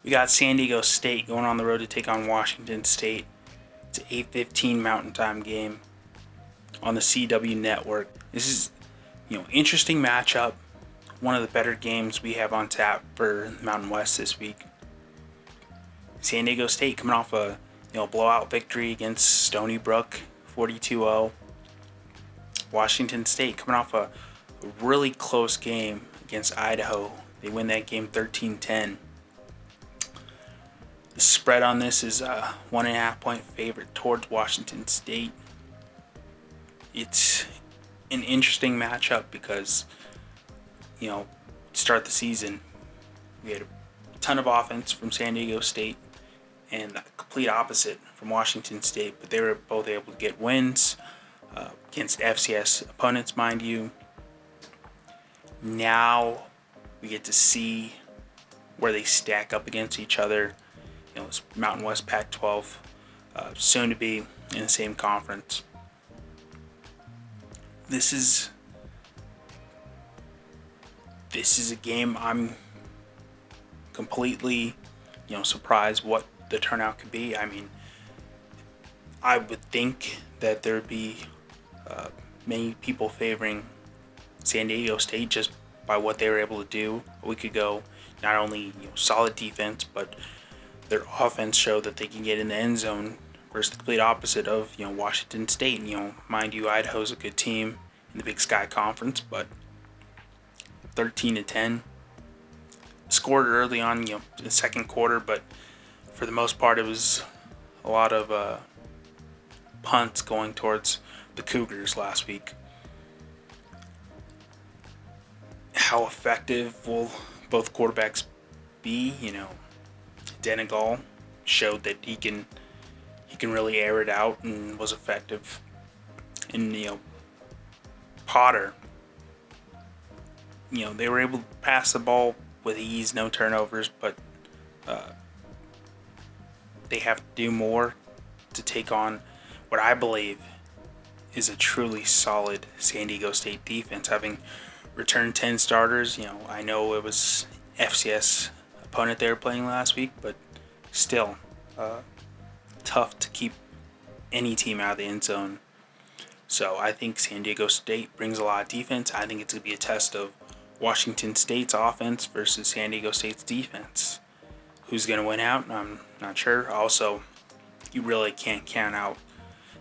We got San Diego State going on the road to take on Washington State. It's an 8:15 Mountain Time game on the CW network. This is, interesting matchup. One of the better games we have on tap for Mountain West this week. San Diego State coming off a blowout victory against Stony Brook, 42-0. Washington State coming off a really close game against Idaho. They win that game 13-10. The spread on this is a 1.5 point favorite towards Washington State. It's an interesting matchup because, to start the season, we had a ton of offense from San Diego State and the complete opposite from Washington State, but they were both able to get wins against FCS opponents, mind you. Now we get to see where they stack up against each other. It's Mountain West Pac-12, soon to be in the same conference. This is a game I'm completely, surprised what the turnout could be. I mean, I would think that there'd be many people favoring San Diego State just by what they were able to do a week ago. Not only solid defense, but their offense showed that they can get in the end zone versus the complete opposite of Washington State. Mind you, Idaho's a good team in the Big Sky Conference, but 13-10. Scored early on, in the second quarter, but for the most part, it was a lot of punts going towards the Cougars last week. How effective will both quarterbacks be? Denegal showed that he can really air it out and was effective. And Potter, they were able to pass the ball with ease, no turnovers, but they have to do more to take on what I believe is a truly solid San Diego State defense, having returned 10 starters. I know it was FCS opponent they were playing last week, but still tough to keep any team out of the end zone. So I think San Diego State brings a lot of defense. I think it's going to be a test of Washington State's offense versus San Diego State's defense. Who's going to win out? I'm not sure. Also, you really can't count out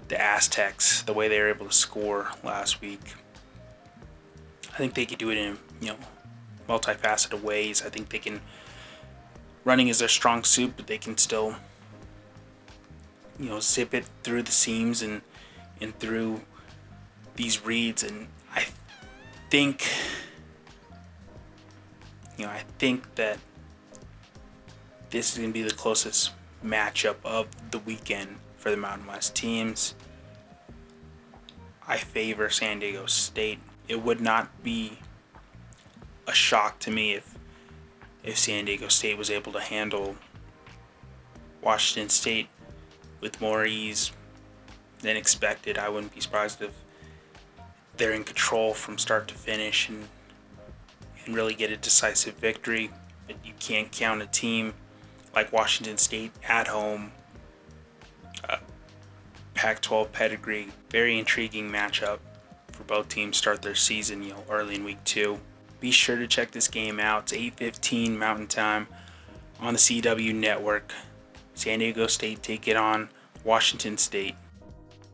the Aztecs, the way they were able to score last week. I think they could do it in, multifaceted ways. I think they can, running is their strong suit, but they can still, zip it through the seams and through these reads. And I think that this is going to be the closest matchup of the weekend for the Mountain West teams. I favor San Diego State. It would not be a shock to me if San Diego State was able to handle Washington State with more ease than expected. I wouldn't be surprised if they're in control from start to finish and really get a decisive victory. But you can't count a team like Washington State at home. Pac-12 pedigree. Very intriguing matchup for both teams start their season, early in week 2. Be sure to check this game out. It's 8:15 Mountain Time on the CW network. San Diego State take it on Washington State.